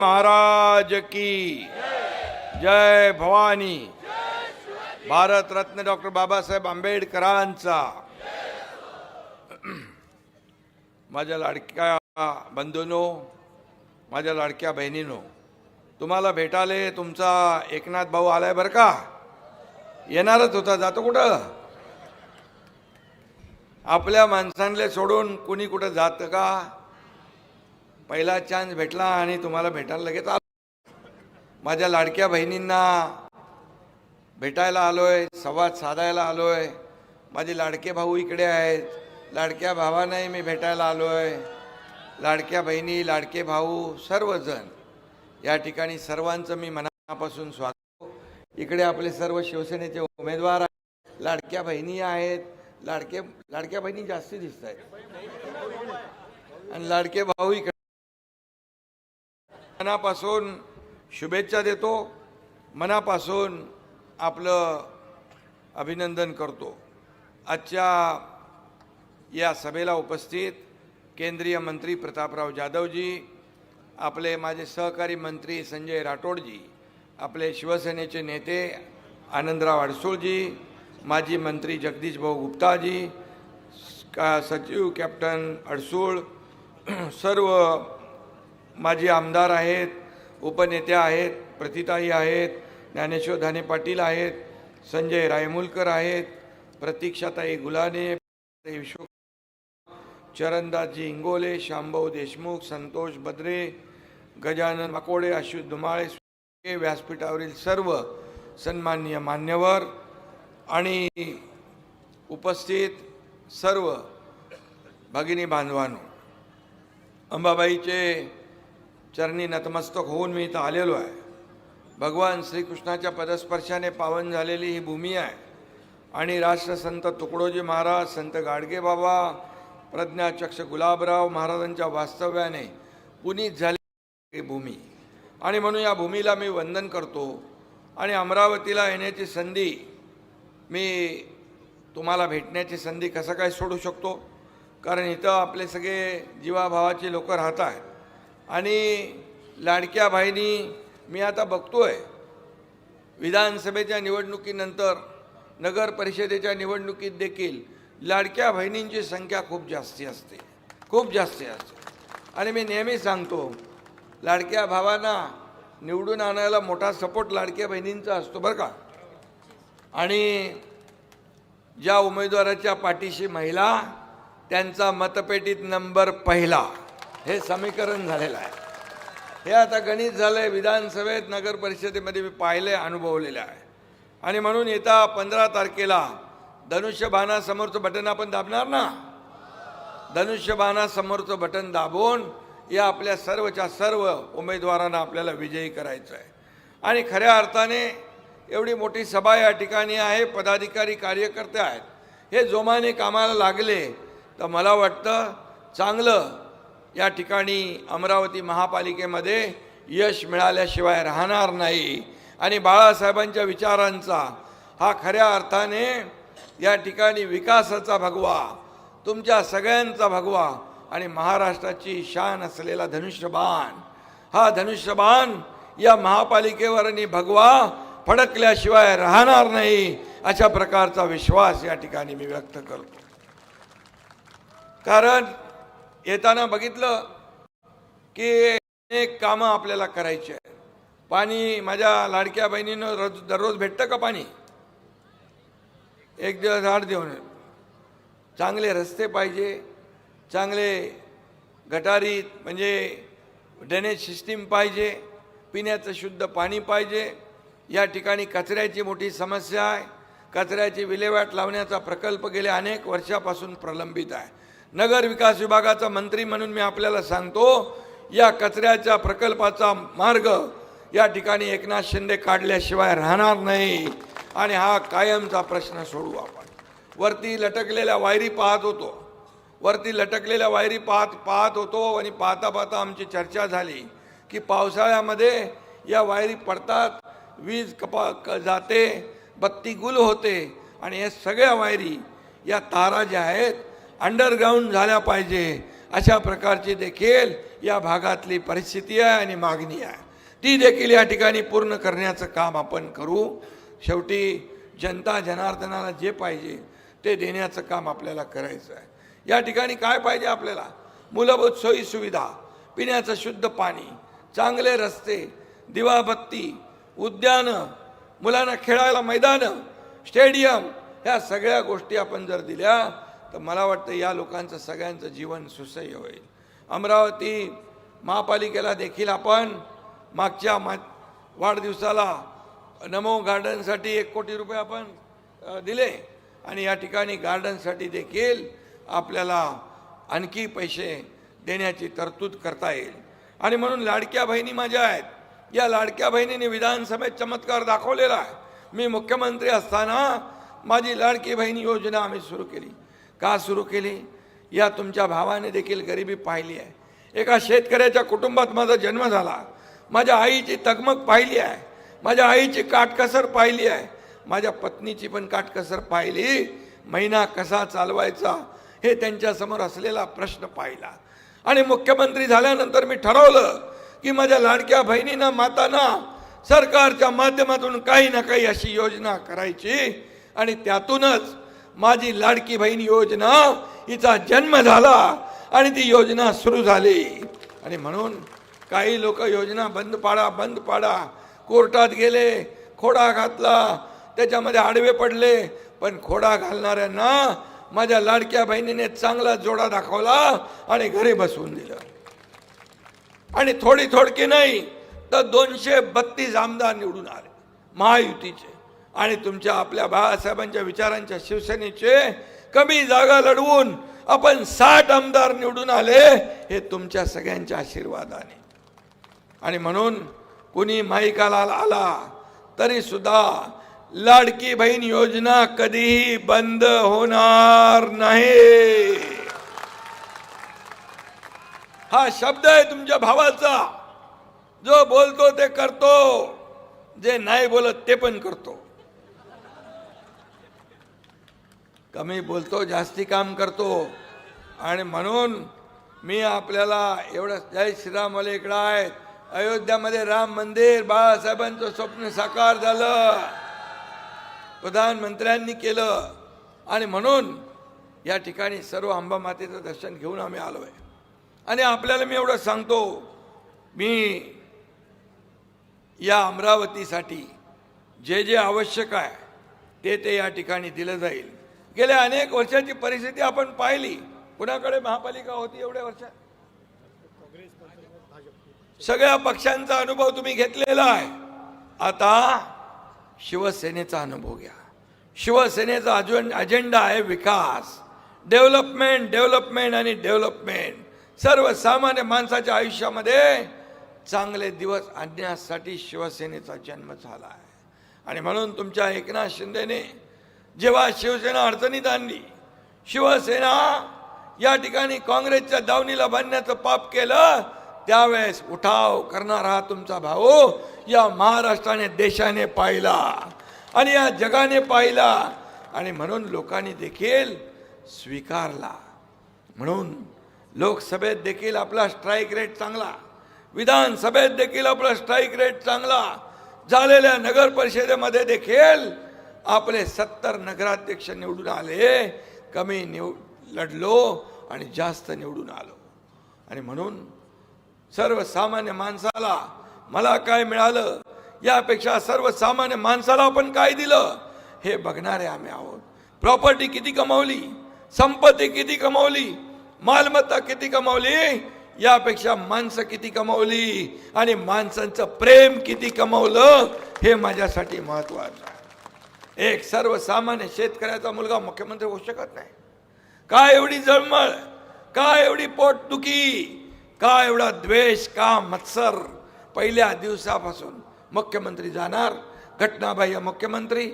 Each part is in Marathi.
महाराज की जय भवानी. भारत रत्न डॉक्टर बाबासाहेब आंबेडकरांचा. माझ्या लाडक्या बंधूंनो, माझ्या लाडक्या बहिणींनो, तुम्हाला भेटाले तुमचा एकनाथ भाऊ आलाय बरं का. येणारच होता, जातो कुठं. आपल्या माणसांले सोडून कुणी कुठं जातं का. पहिला चान्स भेटला आणि तुम्हाला भेटायला लगेच आलो. माझ्या लाडक्या बहिणींना भेटायला आलोय, संवाद साधायला आलोय. माझे लाडके भाऊ इकडे आहेत, लाडक्या भावांनाही मी भेटायला आलोय. लाडक्या बहिणी, लाडके भाऊ, सर्वजण या ठिकाणी सर्वांचं मी मनापासून स्वागत. इकडे आपले सर्व शिवसेनेचे उमेदवार आहेत, लाडक्या बहिणी आहेत. लाडक्या बहिणी जास्ती दिसत आहेत आणि लाडके भाऊ इकडे. मनापासून शुभेच्छा देतो, मनापासून आपलं अभिनंदन करतो. आजच्या या सभेला उपस्थित केंद्रीय मंत्री प्रतापराव जाधवजी, आपले माझे सहकारी मंत्री संजय राठोडजी, आपले शिवसेनेचे नेते आनंदराव अडसूळजी, माजी मंत्री जगदीश भाऊ गुप्ताजी, सचिव कॅप्टन अडसूळ, सर्व माजी आमदार आहेत, उपनेत्या आहेत, प्रतिताई आहेत, ज्ञानेश्वर धाने पाटील आहेत, संजय रायमुलकर आहेत, प्रतीक्षाताई गुलाने, विश्व, चरणदासजी इंगोले, शांभाऊ देशमुख, संतोष बद्रे, गजानन माकोडे, अश्वित धुमाळे, व्यासपीठावरील सर्व सन्माननीय मान्यवर आणि उपस्थित सर्व भगिनी बांधवांनो, अंबाबाईचे चरणी नतमस्तक होऊन मी इथं आलेलो आहे. भगवान श्रीकृष्णाच्या पदस्पर्शाने पावन झालेली ही भूमी आहे आणि राष्ट्रसंत तुकडोजी महाराज, संत गाडगेबाबा, प्रज्ञाचक्ष गुलाबराव महाराजांच्या वास्तव्याने पुनीत झालेली भूमी आणि म्हणून या भूमीला मी वंदन करतो. आणि अमरावतीला येण्याची संधी, मी तुम्हाला भेटण्याची संधी कसं काय सोडू शकतो, कारण इथं आपले सगळे जीवाभावाचे लोक राहत आहेत. आणि लाडक्या बहिणी मी आता बघतोय, विधानसभेच्या निवडणुकीनंतर नगर परिषदेच्या निवडणुकीत देखील लाडक्या बहिणींची संख्या खूप जास्ती असते, खूप जास्ती असते. आणि मी नेहमी सांगतो, लाडक्या भावांना निवडून आणायला मोठा सपोर्ट लाडक्या बहिणींचा असतो बरं का. आणि ज्या उमेदवाराच्या पाठीशी महिला, त्यांचा मतपेटीत नंबर पहिला, हे समीकरण झालेलं आहे. हे आता गणित झालं आहे. विधानसभेत, नगर परिषदेमध्ये मी पाहिले, अनुभवलेले आहे. आणि म्हणून येत्या 15 तारखेला धनुष्यबाणासमोरचं बटन आपण दाबणार ना. धनुष्यबाणासमोरचं बटन दाबून या आपल्या सर्वच्या सर्व उमेदवारांना आपल्याला विजयी करायचं आहे. आणि खऱ्या अर्थाने एवढी मोठी सभा या ठिकाणी आहे, पदाधिकारी कार्यकर्ते आहेत, हे जोमाने कामाला लागले तर मला वाटतं चांगलं या ठिकाणी अमरावती महापालिकेमध्ये यश मिळाल्याशिवाय राहणार नाही. आणि बाळासाहेबांच्या विचारांचा हा खऱ्या अर्थाने या ठिकाणी विकासाचा भगवा, तुमच्या सगळ्यांचा भगवा आणि महाराष्ट्राची शान असलेला धनुष्यबाण, हा धनुष्यबाण या महापालिकेवर आणि भगवा फडकल्याशिवाय राहणार नाही, अशा प्रकारचा विश्वास या ठिकाणी मी व्यक्त करतो. कारण येताना बघितलं की अनेक कामं आपल्याला करायची आहे. पाणी, माझ्या लाडक्या बहिणीनं दररोज भेटतं का पाणी? एक दिवस आड देऊन. चांगले रस्ते पाहिजे, चांगले गटारी म्हणजे ड्रेनेज सिस्टीम पाहिजे, पिण्याचं शुद्ध पाणी पाहिजे. या ठिकाणी कचऱ्याची मोठी समस्या आहे. कचऱ्याची विल्हेवाट लावण्याचा प्रकल्प गेल्या अनेक वर्षापासून प्रलंबित आहे. नगर विकास विभागाचा मंत्री म्हणून मी आपल्याला सांगतो, या कचऱ्याच्या प्रकल्पाचा मार्ग या ठिकाणी एकनाथ शिंदे काढल्याशिवाय राहणार नाही. आणि हा कायमचा प्रश्न सोडू आपण. वरती लटकलेल्या वायरी पाहत होतो, वरती लटकलेल्या वायरी पाहत होतो आणि पाहता पाहता आमची चर्चा झाली की पावसाळ्यामध्ये या वायरी पडतात, वीज जाते, बत्ती गुल होते आणि हे सगळ्या वायरी, या तारा ज्या आहेत अंडरग्राऊंड झाल्या पाहिजे. अशा प्रकारची देखील या भागातली परिस्थिती आहे आणि मागणी आहे, ती देखील या ठिकाणी पूर्ण करण्याचं काम आपण करू. शेवटी जनता जनार्दनाला जे पाहिजे ते देण्याचं काम आपल्याला करायचं आहे. या ठिकाणी काय पाहिजे आपल्याला? मूलभूत सोयी सुविधा, पिण्याचं शुद्ध पाणी, चांगले रस्ते, दिवाबत्ती, उद्यानं, मुलांना खेळायला मैदानं, स्टेडियम, ह्या सगळ्या गोष्टी आपण जर दिल्या तर मला वाटतं या लोकांचं सगळ्यांचं जीवन सुसह्य होईल. अमरावती महापालिकेला देखील आपण मागच्या वाढदिवसाला नमो गार्डनसाठी 1 कोटी रुपये आपण दिले आणि या ठिकाणी गार्डनसाठी देखील आपल्याला आणखी पैसे देण्याची तरतूद करता येईल. आणि म्हणून लाडक्या बहिणी माझ्या आहेत, या लाडक्या बहिणीने विधानसभेत चमत्कार दाखवलेला आहे. मी मुख्यमंत्री असताना माझी लाडकी बहिणी योजना आम्ही सुरू केली. का सुरू केली? या तुमच्या भावाने देखील गरिबी पाहिली आहे. एका शेतकऱ्याच्या कुटुंबात माझा जन्म झाला. माझ्या आईची तगमग पाहिली आहे, माझ्या आईची काटकसर पाहिली आहे, माझ्या पत्नीची पण काटकसर पाहिली. महिना कसा चालवायचा हे त्यांच्यासमोर असलेला प्रश्न पाहिला. आणि मुख्यमंत्री झाल्यानंतर मी ठरवलं की माझ्या लाडक्या बहिणींना, मातांना सरकारच्या माध्यमातून काही ना काही अशी योजना करायची. आणि त्यातूनच माझी लाडकी बहीण योजना हिचा जन्म झाला आणि ती योजना सुरू झाली. आणि म्हणून काही लोक योजना बंद पाडा कोर्टात गेले, खोडा घातला, त्याच्यामध्ये आडवे पडले. पण खोडा घालणाऱ्यांना माझ्या लाडक्या बहिणीने चांगला जोडा दाखवला आणि घरी बसवून दिलं. आणि थोडकी नाही तर 232 आमदार निवडून आले महायुतीचे. आणि तुमच्या आपल्या बाळासाहेबांच्या विचारांच्या शिवसेनेचे कमी जागा लढवून आपण 60 आमदार निवडून आले, हे तुमच्या सगळ्यांच्या आशीर्वादाने. आणि म्हणून कुणी माईकाला आला तरी सुद्धा लाडकी बहीण योजना कधीही बंद होणार नाही. हा शब्द आहे तुमच्या भावाचा. जो बोलतो ते करतो, जे नाही बोलत ते पण करतो. कमी बोलतो, जास्ती काम करतो. आणि म्हणून मी आपल्याला एवढं, जय श्रीराम वाले इकडं आहेत. अयोध्यामध्ये राम मंदिर, बाळासाहेबांचं स्वप्न साकार झालं, प्रधानमंत्र्यांनी केलं. आणि म्हणून या ठिकाणी सर्व अंबा मातेचं दर्शन घेऊन आम्ही आलो आहे. आणि आपल्याला मी एवढं सांगतो, मी या अमरावतीसाठी जे जे आवश्यक आहे ते या ठिकाणी दिलं जाईल. गेल्या अनेक वर्षाची परिस्थिती आपण पाहिली. कुणाकडे महापालिका होती एवढ्या वर्षात? सगळ्या पक्षांचा अनुभव तुम्ही घेतलेला आहे. आता शिवसेनेचा अनुभव घ्या. शिवसेनेचा अजेंडा आहे विकास, डेव्हलपमेंट आणि डेव्हलपमेंट. सर्वसामान्य माणसाच्या आयुष्यामध्ये चांगले दिवस आणण्यासाठी शिवसेनेचा जन्म झाला आहे. आणि म्हणून तुमच्या एकनाथ शिंदेने जेव्हा शिवसेना अडचणीत आणली, शिवसेना या ठिकाणी काँग्रेसच्या दावणीला बांधण्याचं पाप केलं, त्यावेळेस उठाव करणारा तुमचा भाऊ या महाराष्ट्राने, देशाने पाहिला आणि या जगाने पाहिला. आणि म्हणून लोकांनी देखील स्वीकारला. म्हणून लोकसभेत देखील आपला स्ट्राईक रेट चांगला, विधानसभेत देखील आपला स्ट्राईक रेट चांगला, झालेल्या नगर परिषदेमध्ये देखील आपले 70 नगराध्यक्ष निवडून आले. कमी लढलो आणि जास्त निवडून आलो. आणि म्हणून सर्वसामान्य माणसाला मला काय मिळालं यापेक्षा सर्वसामान्य माणसाला आपण काय दिलं हे बघणारे आम्ही आहोत. प्रॉपर्टी किती कमावली, संपत्ती किती कमावली, मालमत्ता किती कमावली, यापेक्षा माणसं किती कमावली आणि माणसांचं प्रेम किती कमावलं हे माझ्यासाठी महत्त्वाचं आहे. एक सर्वसामान्य शेतकऱ्याचा मुलगा मुख्यमंत्री होऊ शकत नाही. का एवढी जळमळ, का एवढी पोटदुखी, का एवढा द्वेष, का मत्सर? पहिल्या दिवसापासून मुख्यमंत्री जाणार, घटनाबाह्य मुख्यमंत्री.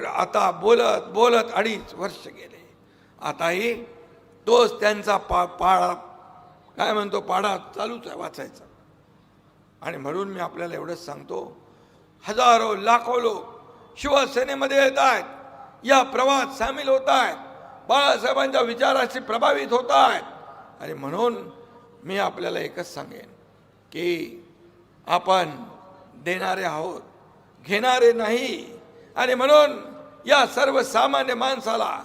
आता बोलत बोलत 2.5 वर्ष गेले. आताही तोच त्यांचा पाडा काय म्हणतो, पाडा चालूच आहे वाचायचा. आणि म्हणून मी आपल्याला एवढंच सांगतो, हजारो लाखो लोक शिवसेनेमध्ये येत आहेत, या प्रवाहात सामील होत आहेत, बाळासाहेबांच्या विचाराशी प्रभावित होत आहेत. आणि म्हणून मी आपल्याला एकच सांगेन की आपण देणारे आहोत, घेणारे नाही. आणि म्हणून या सर्वसामान्य माणसाला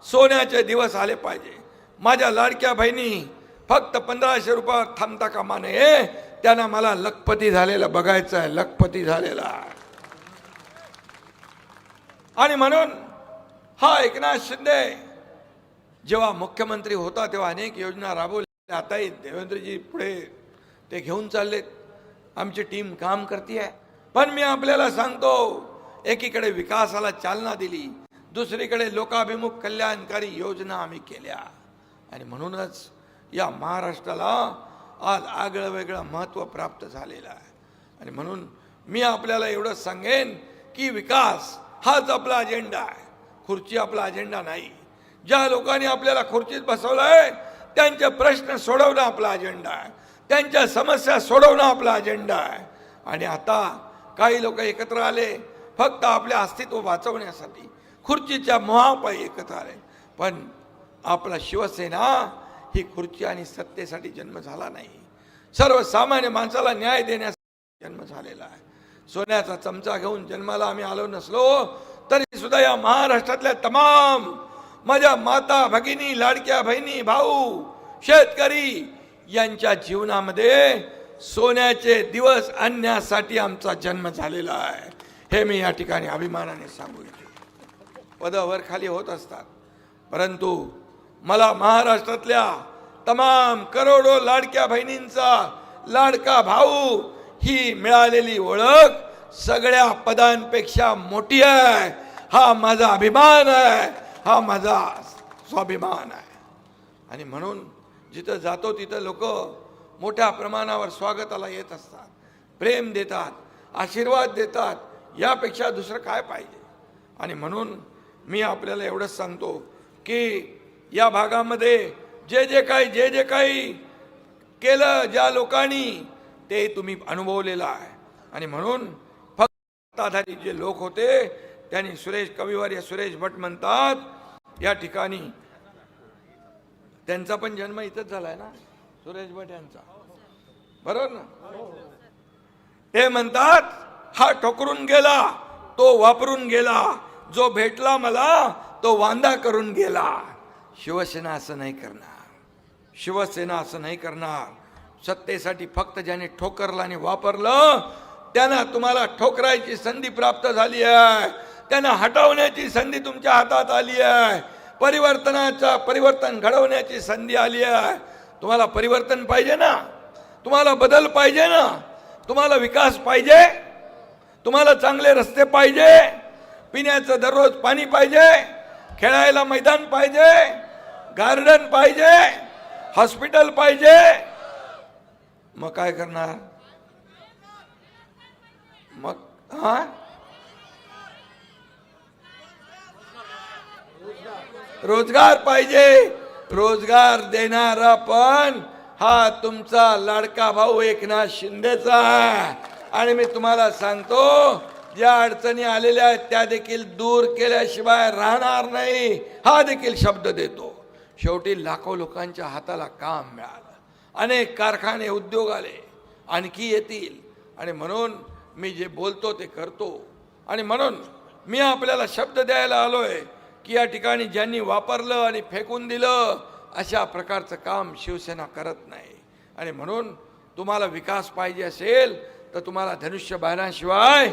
सोन्याचे दिवस आले पाहिजे. माझ्या लाडक्या बहिणी फक्त 1500 रुपयावर थांबता कामा नये. त्यांना मला लखपती झालेला बघायचं आहे, लखपती झालेला. आणि म्हणून हा एकनाथ शिंदे जेव्हा मुख्यमंत्री होता तेव्हा अनेक योजना राबवल्या. आताही देवेंद्रजी पुढे ते घेऊन चाललेत, आमची टीम काम करते आहे. पण मी आपल्याला सांगतो, एकीकडे विकासाला चालना दिली, दुसरीकडे लोकाभिमुख कल्याणकारी योजना आम्ही केल्या. आणि म्हणूनच या महाराष्ट्राला आज आगळं वेगळं महत्त्व प्राप्त झालेलं आहे. आणि म्हणून मी आपल्याला एवढंच सांगेन की विकास हाच आपला अजेंडा आहे, खुर्ची आपला अजेंडा नाही. ज्या लोकांनी आपल्याला खुर्चीत बसवलंय त्यांचे प्रश्न सोडवणं आपला अजेंडा आहे, त्यांच्या समस्या सोडवणं आपला अजेंडा आहे. आणि आता काही लोक एकत्र आले फक्त आपले अस्तित्व वाचवण्यासाठी, खुर्चीच्या मोहापायी एकत्र आले. पण आपला शिवसेना ही खुर्ची आणि सत्तेसाठी जन्म झाला नाही, सर्वसामान्य माणसाला न्याय देण्यासाठी जन्म झालेला आहे. सोन्याचा चमचा घेऊन जन्माला आम्ही आलो नसलो तरी सुद्धा या महाराष्ट्रातल्या तमाम माझ्या माता भगिनी, लाडक्या बहिणी, भाऊ, शेतकरी यांच्या जीवनामध्ये सोन्याचे दिवस आणण्यासाठी आमचा जन्म झालेला आहे. हे मी या ठिकाणी अभिमानाने सांगू इच्छितो. पदावर खाली होत असतात, परंतु मला महाराष्ट्रातल्या तमाम करोडो लाडक्या बहिणींचा लाडका भाऊ ही मिळालेली ओळख सगळ्या पदांपेक्षा मोठी आहे. हा माझा अभिमान आहे, हा माझा स्वाभिमान आहे. आणि म्हणून जिथं जातो तिथं लोक मोठ्या प्रमाणावर स्वागताला येत असतात, प्रेम देतात, आशीर्वाद देतात. यापेक्षा दुसरं काय पाहिजे. आणि म्हणून मी आपल्याला एवढंच सांगतो की या भागामध्ये जे जे काही केलं ज्या लोकांनी ते तुम्ही अनुभवलेलं आहे. आणि म्हणून फक्त आधारित जे लोक होते त्यांनी सुरेश कविवर्य सुरेश भट म्हणतात या ठिकाणी त्यांचा पण जन्म इथंच झालाय ना, सुरेश भट यांचा, बरोबर ना. ते म्हणतात हा ठोकरून गेला तो वापरून गेला, जो भेटला मला तो वांदा करून गेला. शिवसेना असं नाही करणार, शिवसेना असं नाही करणार. सत्तेसाठी फक्त ज्याने ठोकरला आणि वापरलं त्यांना तुम्हाला ठोकरायची संधी प्राप्त झाली आहे, त्यांना हटवण्याची संधी तुमच्या हातात आली आहे. परिवर्तन घडवण्याची संधी आली आहे. तुम्हाला परिवर्तन पाहिजे ना, तुम्हाला बदल पाहिजे ना, तुम्हाला विकास पाहिजे, तुम्हाला चांगले रस्ते पाहिजे, पिण्याचं दररोज पाणी पाहिजे, खेळायला मैदान पाहिजे, गार्डन पाहिजे, हॉस्पिटल पाहिजे. मग काय करणार? मग रोजगार पाहिजे. रोजगार देणारा पण हा तुमचा लाडका भाऊ एकनाथ शिंदेचा आहे. आणि मी तुम्हाला सांगतो ज्या अडचणी आलेल्या आहेत त्या देखील दूर केल्याशिवाय राहणार नाही, हा देखील शब्द देतो. शेवटी लाखो लोकांच्या हाताला काम मिळालं, अनेक कारखाने उद्योग आले, आणखी येतील. आणि म्हणून मी जे बोलतो ते करतो. आणि म्हणून मी आपल्याला शब्द द्यायला आलोय की या ठिकाणी ज्यांनी वापरलं आणि फेकून दिलं अशा प्रकारचं काम शिवसेना करत नाही. आणि म्हणून तुम्हाला विकास पाहिजे असेल तर तुम्हाला धनुष्यबाणाशिवाय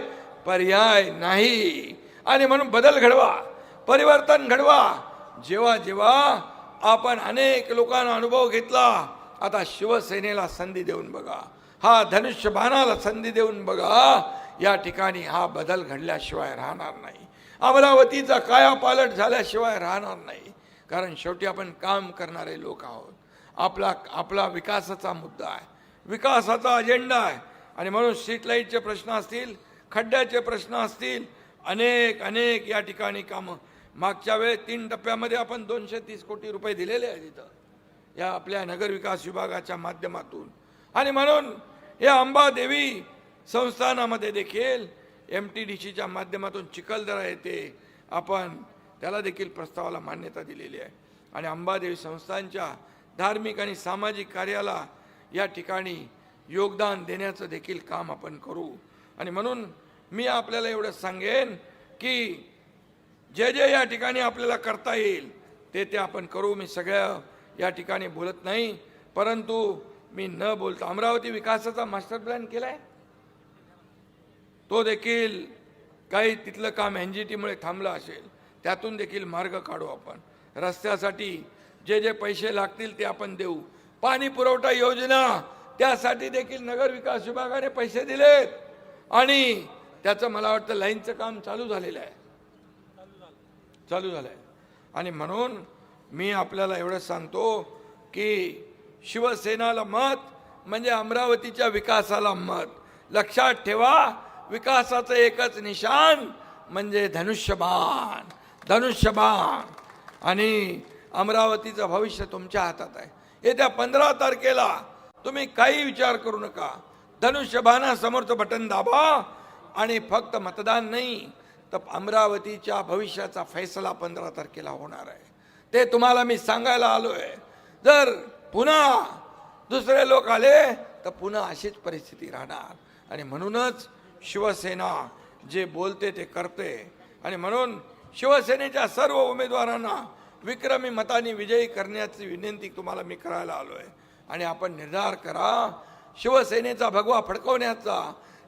पर्याय नाही. आणि म्हणून बदल घडवा, परिवर्तन घडवा. जेव्हा जेव्हा आपण अनेक लोकांना अनुभव घेतला, आता शिवसेनेला संधी देऊन बघा, हा धनुष्यबाणाला संधी देऊन बघा. या ठिकाणी हा बदल घडल्याशिवाय राहणार नाही, अमरावतीचा कायापालट झाल्याशिवाय राहणार नाही. कारण शेवटी आपण काम करणारे लोक आहोत. आपला विकासाचा मुद्दा आहे, विकासाचा अजेंडा आहे. आणि म्हणून स्ट्रीट लाईटचे प्रश्न असतील, खड्ड्याचे प्रश्न असतील, अनेक या ठिकाणी कामं. मागच्या वेळेस 3 टप्प्यामध्ये आपण 230 कोटी रुपये दिलेले आहेत इथं या आपल्या नगरविकास विभागाच्या माध्यमातून. आणि म्हणून या अंबादेवी संस्थानामध्ये देखील MTDCच्या माध्यमातून चिखलदरा येथे आपण त्याला देखील प्रस्तावाला मान्यता दिलेली आहे. आणि अंबादेवी संस्थानच्या धार्मिक आणि सामाजिक कार्याला या ठिकाणी योगदान देण्याचं देखील काम आपण करू। आणि म्हणून मी आपल्याला एवढं सांगेन की जे जे या ठिकाणी आपल्याला करता येईल ते आपण करू। मी सगळ्या या ठिकाणी बोलत नाही, परंतु मी न बोलता अमरावती विकासाचा मास्टर प्लॅन केलाय, तो देखील काही तिथलं काम एनजीटीमुळे थांबलं असेल, त्यातून देखील मार्ग काढू आपण। रस्त्यासाठी जे जे पैसे लागतील ते आपण देऊ। पाणी पुरवठा योजना त्यासाठी देखील नगर विकास विभागाने पैसे दिलेत आणि त्याचं मला वाटतं लाईनचं काम चालू झालेलं आहे, चालू झालं आहे। आणि म्हणून मी आपल्याला एवढं सांगतो की शिवसेनाला मत म्हणजे अमरावतीच्या विकासाला मत। लक्षात ठेवा, विकासाचं एकच निशाण म्हणजे धनुष्यबाण, धनुष्यबाण। आणि अमरावतीचं भविष्य तुमच्या हातात आहे। येत्या 15 तारखेला तुम्ही काही विचार करू नका, धनुष्यबाणासमोरचं बटन दाबा आणि फक्त मतदान नाही तर अमरावतीच्या भविष्याचा फैसला 15 तारखेला होणार आहे। ते तुम्हाला मी सांगायला आलोय। जर पुन्हा दुसरे लोक आले तर पुन्हा अशीच परिस्थिती राहणार। आणि म्हणूनच शिवसेना जे बोलते ते करते। आणि म्हणून शिवसेनेच्या सर्व उमेदवारांना विक्रमी मताने विजयी करण्याची विनंती तुम्हाला मी करायला आलोय। आणि आपण निर्धार करा, शिवसेनेचा भगवा फडकवण्याचा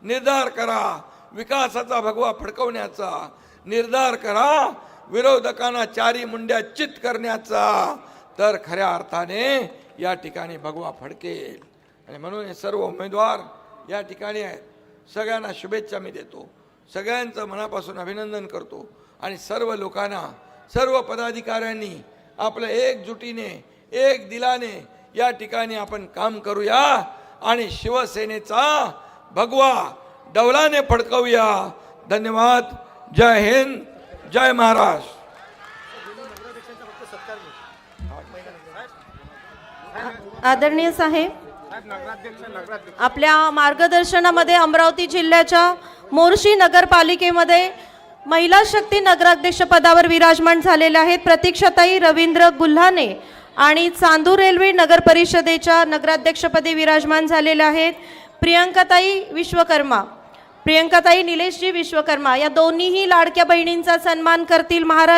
निर्धार करा, विकासाचा भगवा फडकवण्याचा निर्धार करा, विरोधकांना चारी मुंड्या चित करण्याचा, तर खऱ्या अर्थाने या ठिकाणी भगवा फडकेल। आणि म्हणून हे सर्व उमेदवार या ठिकाणी आहेत। सगळ्यांना शुभेच्छा मी देतो, सगळ्यांचं मनापासून अभिनंदन करतो। आणि सर्व लोकांना, सर्व पदाधिकाऱ्यांनी आपलं एकजुटीने एक दिलाने या ठिकाणी आपण काम करूया आणि शिवसेनेचा भगवा डौलाने फडकवूया। धन्यवाद। जय हिंद, जय महाराष्ट्र। आदरणीय साहेब, आपल्या मार्गदर्शनामध्ये अमरावती जिल्ह्याच्या मोर्शी नगरपालिकेमध्ये महिला शक्ती नगराध्यक्ष पदावर विराजमान झालेल्या आहेत प्रतीक्षाताई रवींद्र गुल्हाने आणि चांदूर रेल्वे नगर परिषदेच्या नगराध्यक्षपदी विराजमान झालेल्या आहेत प्रियंकाताई विश्वकर्मा, प्रियंकाताई निलेशजी विश्वकर्मा। या दोन्हीही लाडक्या बहिणींचा सन्मान करतील महाराष्ट्र